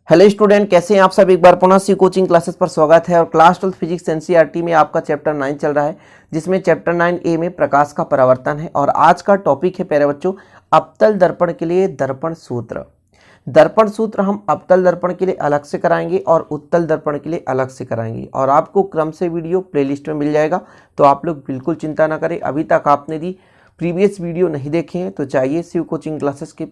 Hello student, कैसे हैं आप सब। एक बार पुनः सी कोचिंग क्लासेस पर स्वागत है। और क्लास 12 फिजिक्स एनसीईआरटी में आपका चैप्टर 9 चल रहा है, जिसमें चैप्टर 9A में प्रकाश का परावर्तन है। और आज का टॉपिक है प्यारे बच्चों, अवतल दर्पण के लिए दर्पण सूत्र। दर्पण सूत्र हम अवतल दर्पण के लिए अलग से कराएंगे और उत्तल दर्पण के लिए अलग से कराएंगे, और आपको क्रम से वीडियो प्लेलिस्ट में मिल जाएगा। तो आप लोग बिल्कुल चिंता ना करें। अभी तक आपने यदि प्रीवियस वीडियो नहीं देखे हैं तो चाहिए शिव कोचिंग क्लासेस के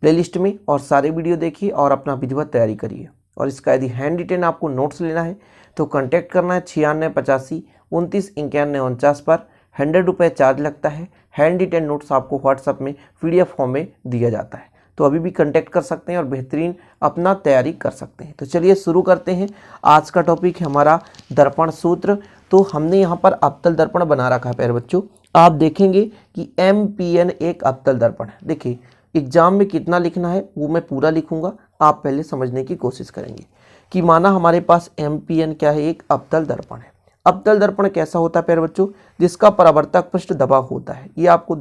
प्लेलिस्ट में और सारे वीडियो देखिए और अपना विधिवत तैयारी करिए। और इसका यदि हैंड रिटेन आपको नोट्स लेना है तो कांटेक्ट करना है 9685299149 पर। 100 रुपये चार्ज लगता है। हैंड रिटेन नोट्स आपको व्हाट्सअप में PDF फॉर्म में दिया जाता है, तो अभी भी कांटेक्ट कर सकते हैं और बेहतरीन अपना तैयारी कर सकते हैं। तो चलिए शुरू करते हैं। आज का टॉपिक है हमारा दर्पण सूत्र। तो हमने यहाँ पर अवतल दर्पण बना रखा है प्यारे बच्चों। आप देखेंगे कि MPN एक अवतल दर्पण है। देखिए एग्जाम में कितना लिखना है वो मैं पूरा लिखूंगा, आप पहले समझने की कोशिश करेंगे कि माना हमारे पास MPN क्या है, एक अवतल दर्पण है। अवतल दर्पण कैसा होता है प्यारे बच्चों, जिसका परावर्तक पृष्ठ दबा होता है। ये आपको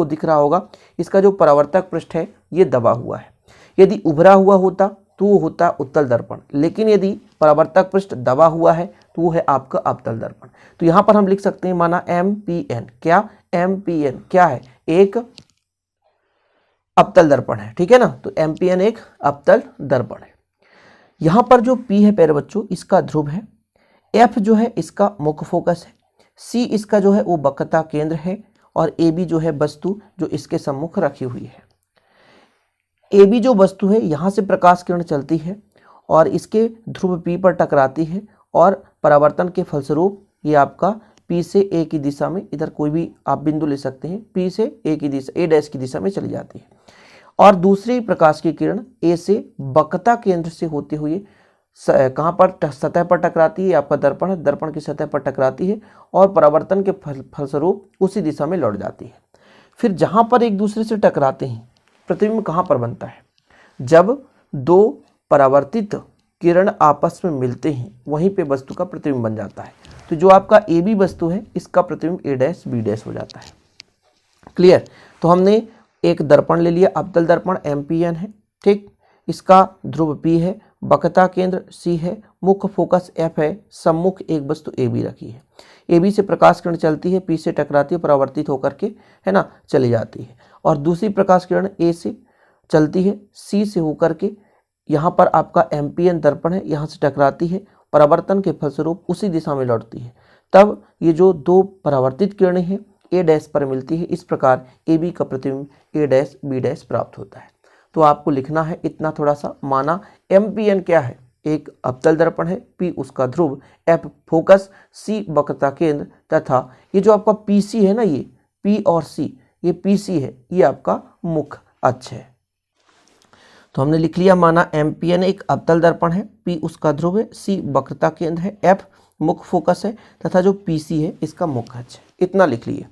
दिख रहा होगा। इसका जो परावर्तक पृष्ठ है ये दबा हुआ है। यदि उभरा हुआ होता तो वो होता उत्तल दर्पण, लेकिन यदि परावर्तक पृष्ठ दबा हुआ है तो वो है आपका अवतल दर्पण। तो यहाँ पर हम लिख सकते हैं माना MPN क्या, MPN क्या है, एक अवतल दर्पण है। ठीक है ना। तो MPN एक अवतल दर्पण है। यहां पर जो P है प्यारे बच्चों इसका ध्रुव है, F जो है इसका मुख्य फोकस है, C इसका जो है वो वक्रता केंद्र है, और AB जो है वस्तु जो इसके सम्मुख रखी हुई है। AB जो वस्तु है यहां से प्रकाश किरण चलती है और इसके ध्रुव P पर टकराती है, और परावर्तन के फलस्वरूप ये आपका P से A की दिशा में, इधर कोई भी आप बिंदु ले सकते हैं, P से A की दिशा, A' की दिशा में चली जाती है। और दूसरी प्रकाश की किरण A से वक्रता केंद्र से होते हुए कहाँ पर सतह पर टकराती है, आपका दर्पण है, दर्पण की सतह पर टकराती है और परावर्तन के फलस्वरूप उसी दिशा में लौट जाती है। फिर जहाँ पर एक दूसरे से टकराते हैं, प्रतिबिंब कहाँ पर बनता है, जब दो परावर्तित किरण आपस में मिलते हैं वहीं पे वस्तु का प्रतिबिंब बन जाता है। तो जो आपका AB वस्तु है इसका प्रतिबिंब A', B' हो जाता है। क्लियर। तो हमने एक दर्पण ले लिया, अवतल दर्पण MPN है। ठीक, इसका ध्रुव P है, वक्रता केंद्र C है, मुख्य फोकस F है, सम्मुख एक वस्तु AB रखी है। AB से प्रकाश किरण चलती है, P से टकराती है, परावर्तित होकर के है ना चली जाती है। और दूसरी प्रकाश किरण A से चलती है, C से होकर के यहाँ पर आपका MPN दर्पण है, यहाँ से टकराती है, परावर्तन के फलस्वरूप उसी दिशा में लौटती है। तब ये जो दो परावर्तित किरणें हैं A' पर मिलती है। इस प्रकार AB का प्रतिबिंब A', B' प्राप्त होता है। तो आपको लिखना है इतना थोड़ा सा, माना MPN क्या है, एक अवतल दर्पण है, P उसका ध्रुव, F फोकस, C वक्रता केंद्र, तथा ये जो आपका PC है ना, ये P और C, ये PC है, ये आपका मुख्य अक्ष है। तो हमने लिख लिया माना MPN एक अवतल दर्पण है, P उसका ध्रुव है, C वक्रता केंद्र है, F मुख्य फोकस है, तथा जो PC है इसका मुख्य अक्ष है। इतना लिख लिए।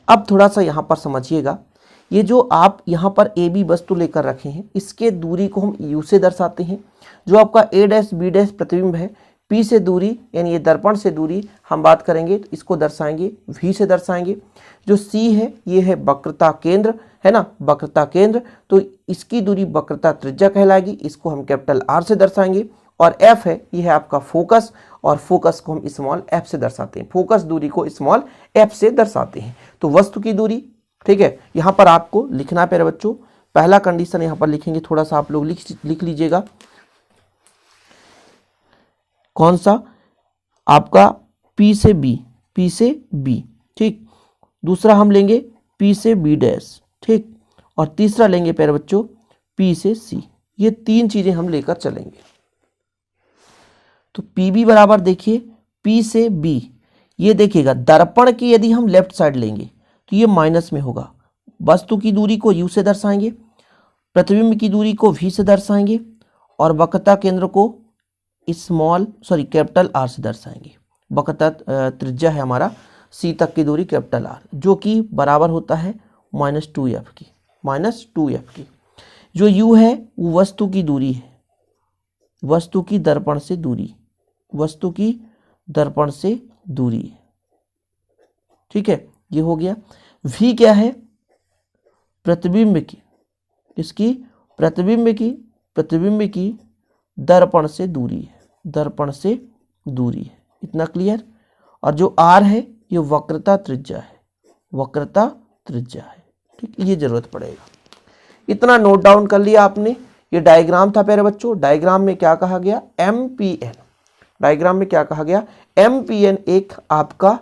अब थोड़ा सा यहाँ पर समझिएगा, ये जो आप यहाँ पर AB वस्तु लेकर रखे हैं इसके दूरी को हम U से दर्शाते हैं। जो आपका A', B' प्रतिबिंब है, P से दूरी यानी ये दर्पण से दूरी हम बात करेंगे तो इसको दर्शाएंगे V से दर्शाएंगे। जो C है ये है वक्रता केंद्र, है ना, वक्रता केंद्र, तो इसकी दूरी वक्रता त्रिज्या कहलाएगी, इसको हम कैपिटल R से दर्शाएंगे। और F है ये है आपका फोकस, और फोकस को हम स्मॉल f से दर्शाते हैं, फोकस दूरी को स्मॉल f से दर्शाते हैं। तो वस्तु की दूरी, ठीक है, यहाँ पर आपको लिखना है प्यारे बच्चों। पहला कंडीशन यहाँ पर लिखेंगे, थोड़ा सा आप लोग लिख लीजिएगा। कौन सा, आपका P से B, P से B, ठीक। दूसरा हम लेंगे P से B', ठीक। और तीसरा लेंगे प्यारे बच्चों P से C। ये तीन चीजें हम लेकर चलेंगे। तो PB बराबर देखिए P से B, ये देखिएगा दर्पण की यदि हम लेफ्ट साइड लेंगे तो ये माइनस में होगा। वस्तु की दूरी को U से दर्शाएंगे, प्रतिबिंब की दूरी को V से दर्शाएंगे, और वक्रता केंद्र को कैपिटल R से दर्शाएंगे। वक्रता त्रिज्या है हमारा C तक की दूरी कैपिटल R, जो कि बराबर होता है -2f की, -2f की। जो U है वो वस्तु की दूरी है, वस्तु की दर्पण से दूरी, वस्तु की दर्पण से दूरी, ठीक है, ये हो गया। V क्या है, प्रतिबिंब की, इसकी प्रतिबिंब की प्रतिबिंब की दर्पण से दूरी है, दर्पण से दूरी है। इतना क्लियर। और जो आर है ये वक्रता त्रिज्या है, वक्रता त्रिज्या है। ठीक, ये जरूरत पड़ेगा। इतना नोट डाउन कर लिया आपने। ये डायग्राम था प्यारे बच्चों। डायग्राम में क्या कहा गया, एमपीएन। डायग्राम में क्या कहा गया, एमपीएन एक आपका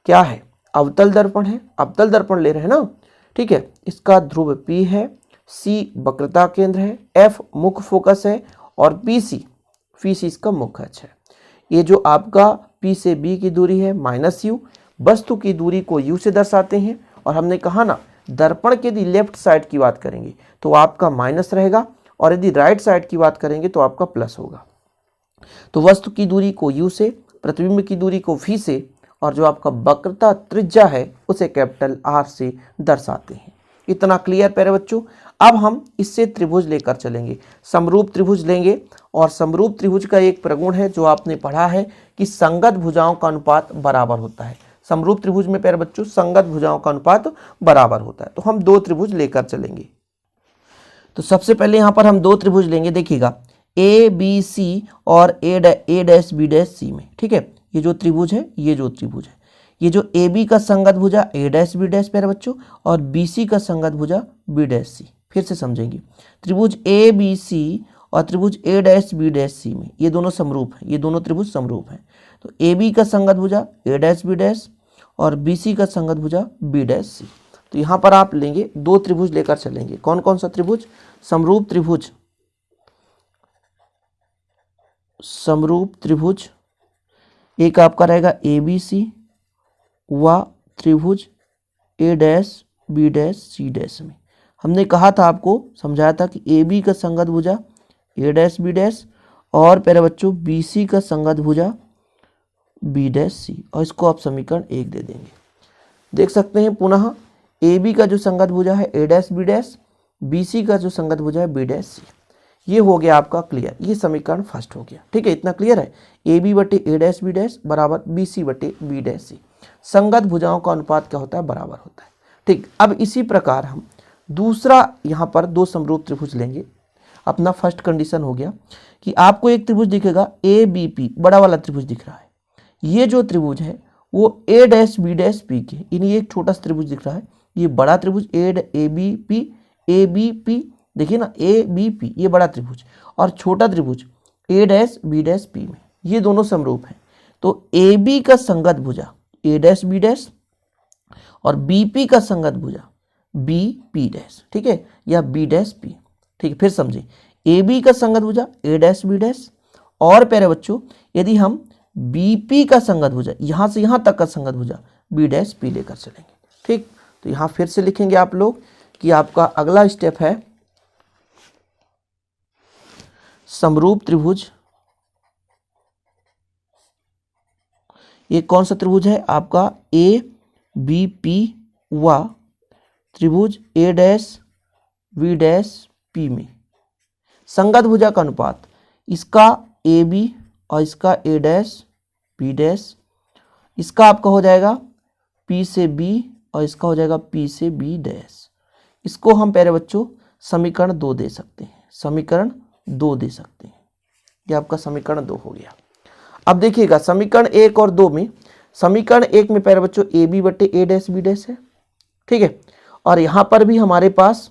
क्या है, अवतल दर्पण है। अवतल दर्पण ले रहे हैं ना, ठीक है। इसका ध्रुव P है, C वक्रता केंद्र है, F मुख्य फोकस है और PC इसका मुख्य अक्ष है। ये जो आपका P से B की दूरी है -u, वस्तु की दूरी को u से दर्शाते हैं। और हमने कहा ना, दर्पण के यदि लेफ्ट साइड की बात करेंगे तो आपका माइनस रहेगा और यदि राइट साइड की बात करेंगे तो आपका प्लस होगा। तो वस्तु की दूरी को u से, प्रतिबिंब की दूरी को v से और जो आपका वक्रता त्रिज्या है उसे कैपिटल R से दर्शाते हैं। इतना क्लियर प्यारे बच्चों। अब हम इससे त्रिभुज लेकर चलेंगे, समरूप त्रिभुज लेंगे। और समरूप त्रिभुज का एक प्रगुण है जो आपने पढ़ा है कि संगत भुजाओं का अनुपात बराबर होता है। समरूप त्रिभुज में प्यारे बच्चों संगत भुजाओं का अनुपात बराबर होता है। तो हम दो त्रिभुज लेकर चलेंगे। तो सबसे पहले यहाँ पर हम दो त्रिभुज लेंगे, देखिएगा ABC और A', में, ठीक है। ये जो त्रिभुज है, ये जो त्रिभुज है, ये जो AB का संगत भुजा A', प्यारे बच्चों, और BC का संगत भुजा B', फिर से समझेंगे। त्रिभुज ABC और त्रिभुज A', में ये दोनों समरूप हैं, ये दोनों त्रिभुज समरूप हैं। तो AB का संगत भुजा A', और BC का संगत भुजा B'। तो यहाँ पर आप लेंगे दो त्रिभुज लेकर चलेंगे। कौन कौन सा त्रिभुज, समरूप त्रिभुज, समरूप त्रिभुज एक आपका रहेगा ABC व त्रिभुज A', में। हमने कहा था, आपको समझाया था कि AB का संगत भुजा A', और प्यारे बच्चों BC का संगत भुजा B', और इसको आप समीकरण 1 दे देंगे। देख सकते हैं पुनः AB का जो संगत भुजा है A', BC का जो संगत भुजा है B'। ये हो गया आपका क्लियर, ये समीकरण फर्स्ट हो गया। ठीक है, इतना क्लियर है। AB बटे A', बराबर BC बटे B'। संगत भुजाओं का अनुपात क्या होता है, बराबर होता है। ठीक, अब इसी प्रकार हम दूसरा यहाँ पर दो समरूप त्रिभुज लेंगे। अपना फर्स्ट कंडीशन हो गया कि आपको एक त्रिभुज दिखेगा ABP, बड़ा वाला त्रिभुज दिख रहा है। ये जो त्रिभुज है वो A', के, यानी एक छोटा सा त्रिभुज दिख रहा है। ये बड़ा त्रिभुज ABP, देखिए ना ABP, ये बड़ा त्रिभुज, और छोटा त्रिभुज A', में, ये दोनों समरूप हैं। तो AB का संगत भुजा A', और BP का संगत भुजा BP', ठीक है, या B', ठीक है। फिर समझे, AB का संगत भुजा A', और प्यारे बच्चों यदि हम BP का संगत भुजा, यहां से यहां तक का संगत भुजा B' लेकर चलेंगे। ठीक, तो यहां फिर से लिखेंगे आप लोग कि आपका अगला स्टेप है समरूप त्रिभुज। ये कौन सा त्रिभुज है आपका, ABP व त्रिभुज A', में संगत भुजा का अनुपात, इसका AB और इसका A', इसका आपका हो जाएगा P से B और इसका हो जाएगा P से B'। इसको हम प्यारे बच्चों समीकरण 2 दे सकते हैं, समीकरण 2 दे सकते हैं। ये आपका समीकरण 2 हो गया। अब देखिएगा समीकरण 1 और 2 में, समीकरण 1 में प्यारे बच्चों AB बटे A', है, ठीक है। और यहाँ पर भी हमारे पास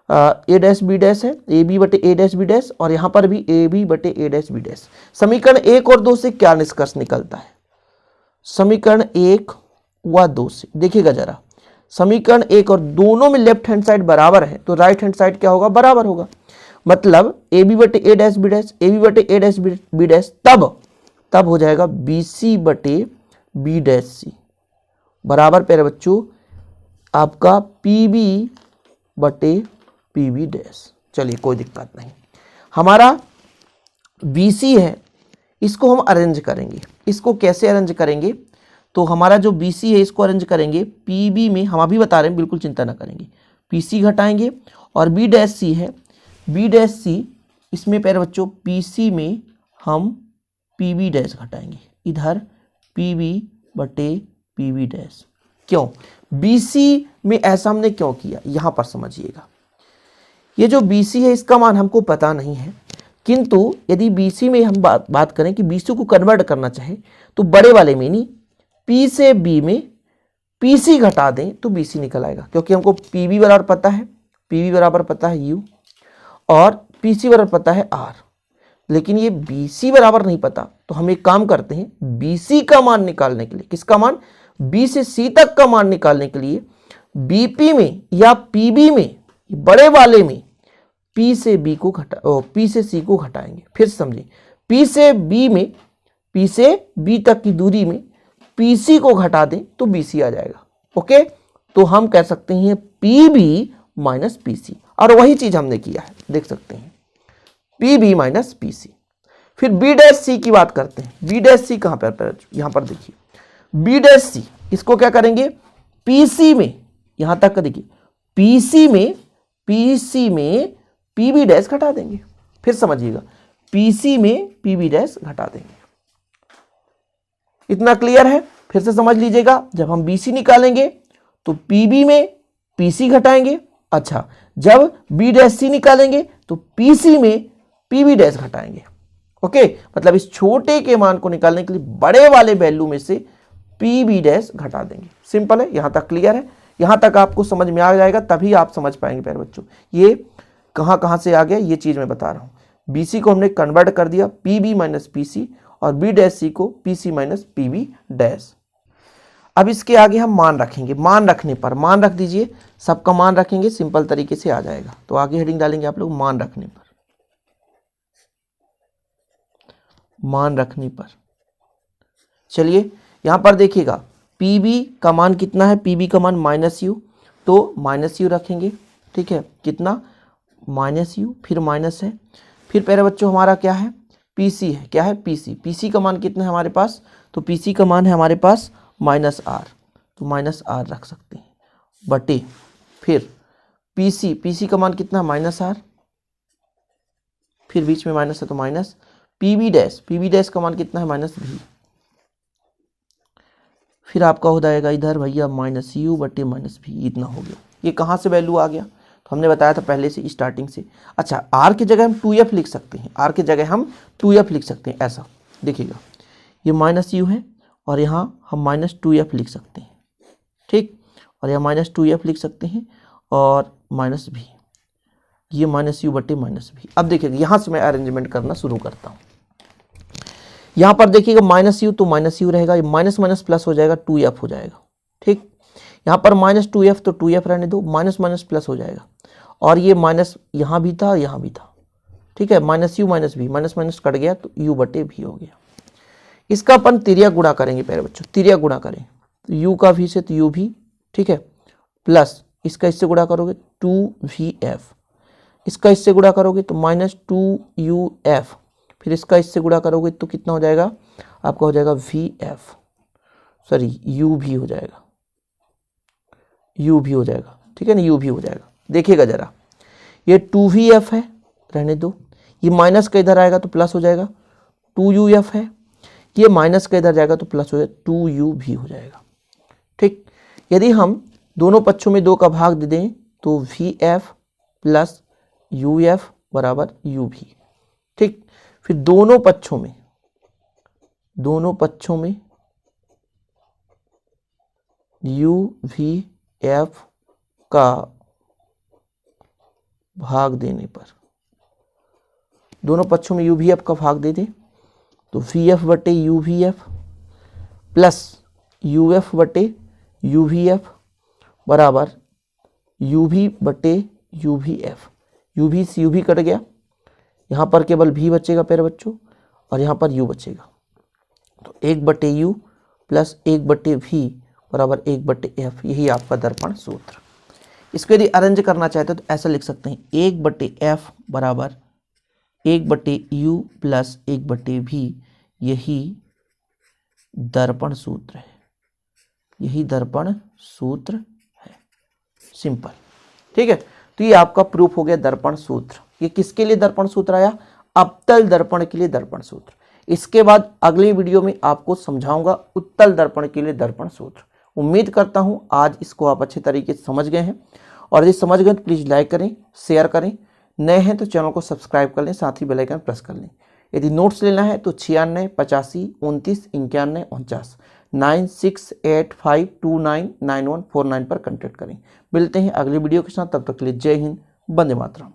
A', है, AB बटे A', और यहाँ पर भी AB बटे A'। समीकरण 1 और 2 से क्या निष्कर्ष निकलता है, समीकरण 1 व 2 से देखिएगा जरा, समीकरण 1 और दोनों में लेफ्ट हैंड साइड बराबर है तो राइट हैंड साइड क्या होगा, बराबर होगा। मतलब AB बटे A', AB बटे A', तब हो जाएगा BC बटे B', बराबर प्यारे बच्चों आपका PB बटे PB'। चलिए कोई दिक्कत नहीं। हमारा BC है, इसको हम अरेंज करेंगे। इसको कैसे अरेंज करेंगे, तो हमारा जो BC है इसको अरेंज करेंगे PB में, हम अभी बता रहे हैं, बिल्कुल चिंता ना करेंगे। PC घटाएंगे और B', है B', इसमें प्यारे बच्चों PC में हम PB' घटाएंगे, इधर PB बटे PB'। क्यों BC में ऐसा हमने क्यों किया, यहां पर समझिएगा। ये जो BC है इसका मान हमको पता नहीं है, किंतु यदि BC में हम बात करें कि BC को कन्वर्ट करना चाहे तो बड़े वाले में नहीं, P से B में PC घटा दें तो BC निकल आएगा, क्योंकि हमको PB बराबर पता है, PB बराबर पता है U और PC बराबर पता है R, लेकिन ये BC बराबर नहीं पता। तो हम एक काम करते हैं, BC का मान निकालने के लिए, किसका मान, B से C तक का मान निकालने के लिए BP में या PB में, बड़े वाले में P से C को घटाएंगे। फिर से समझिए, P से B में, P से B तक की दूरी में PC को घटा दें तो BC आ जाएगा। ओके, तो हम कह सकते हैं PB माइनस PC, और वही चीज हमने किया है, देख सकते हैं PB माइनस PC। फिर B' की बात करते हैं। B' कहां पर, यहां पर देखिए B' इसको क्या करेंगे, PC में, यहां तक का देखिए PC में PB' घटा देंगे। फिर समझिएगा, PC में PB' घटा देंगे। इतना क्लियर है? फिर से समझ लीजिएगा, जब हम BC निकालेंगे तो PB में PC घटाएंगे। अच्छा, जब B' निकालेंगे तो PC में PB' घटाएंगे। ओके, मतलब इस छोटे के मान को निकालने के लिए बड़े वाले वैल्यू में से PB' घटा देंगे। सिंपल है, यहां तक क्लियर है? यहां तक आपको समझ में आ जाएगा, तभी आप समझ पाएंगे प्यारे बच्चों। ये कहां से आ गया, ये चीज मैं बता रहा हूं। BC को हमने कन्वर्ट कर दिया PB माइनस PC और B' को PC माइनस PB'। अब इसके आगे हम मान रखेंगे। मान रखने पर, मान रख दीजिए, सबका मान रखेंगे, सिंपल तरीके से आ जाएगा। तो आगे हेडिंग डालेंगे आप लोग, मान रखने पर। मान रखने पर चलिए यहां पर देखिएगा, PB का मान कितना है, PB का मान -U, तो -U रखेंगे। ठीक है, कितना, -U, फिर माइनस है, फिर प्यारे बच्चों हमारा क्या है, PC है। क्या है, PC का मान कितना है हमारे पास, तो PC का मान है हमारे पास -R, तो -R रख सकते हैं, बटे फिर PC का मान कितना है, -R, फिर बीच में माइनस है तो माइनस, PB' का मान कितना है, -V, फिर आपका हो जाएगा इधर भैया -U बटे -V, इतना हो गया। ये कहाँ से वैल्यू आ गया, तो हमने बताया था पहले से, स्टार्टिंग से। अच्छा, R की जगह हम 2F लिख सकते हैं, R की जगह हम 2F लिख सकते हैं। ऐसा देखिएगा, ये -U है और यहाँ हम -2F लिख सकते हैं। ठीक, और यहाँ -2F लिख सकते हैं और -V, ये -U बटे -V। अब देखिएगा, यहाँ से मैं अरेंजमेंट करना शुरू करता हूँ। यहाँ पर देखिएगा -U तो -U रहेगा, ये माइनस माइनस प्लस हो जाएगा, 2F हो जाएगा। ठीक, यहाँ पर -2F तो 2F रहने दो, माइनस माइनस प्लस हो जाएगा, और ये माइनस यहाँ भी था, यहाँ भी था। ठीक है, -U -V, minus minus cut गया तो U बटे V हो गया। इसका अपन तिर्यक गुणा करेंगे प्यारे बच्चों, तिर्यक गुणा करें, तो U का V से तो U भी, ठीक है, प्लस इसका इससे गुणा करोगे 2VF, इसका इससे गुणा करोगे तो -2UF, फिर इसका इससे गुणा करोगे तो कितना हो जाएगा आपका, हो जाएगा VF, सॉरी UV हो जाएगा, UV हो जाएगा। ठीक है ना, UV हो जाएगा। देखिएगा जरा, ये 2VF है, रहने दो, ये माइनस का इधर आएगा तो प्लस हो जाएगा, 2UF है, ये माइनस का इधर जाएगा तो प्लस हो जाएगा, 2UV हो जाएगा। ठीक, यदि हम दोनों पक्षों में 2 का भाग दे दें तो VF प्लस UF बराबर UV। ठीक, फिर दोनों पक्षों में UVF का भाग देने पर, दोनों पक्षों में UVF का भाग दे दें तो VF बटे UVF प्लस UF बटे UVF बराबर UV बटे UVF। UV से UV कट गया, यहाँ पर केवल V बचेगा प्यारे बच्चों, और यहाँ पर U बचेगा, तो 1 बटे U प्लस 1 बटे V बराबर 1 बटे F। यही आपका दर्पण सूत्र। इसको यदि अरेंज करना चाहते हो तो ऐसा लिख सकते हैं, 1 बटे F बराबर 1 बटे U प्लस 1 बटे V। यही दर्पण सूत्र है, यही दर्पण सूत्र है। सिंपल, ठीक है। तो ये आपका प्रूफ हो गया दर्पण सूत्र। ये किसके लिए दर्पण सूत्र आया, अवतल दर्पण के लिए दर्पण सूत्र। इसके बाद अगली वीडियो में आपको समझाऊंगा उत्तल दर्पण के लिए दर्पण सूत्र। उम्मीद करता हूं आज इसको आप अच्छे तरीके से समझ गए हैं और यदि समझ गए तो प्लीज़ लाइक करें, शेयर करें, नए हैं तो चैनल को सब्सक्राइब कर लें, साथ ही बेल आइकन प्रेस कर लें। यदि नोट्स लेना है तो 96 85 29 91 49 9685299149 पर कॉन्टैक्ट करें। मिलते हैं अगली वीडियो के साथ, तब तक के लिए जय हिंद, वंदे मातरम।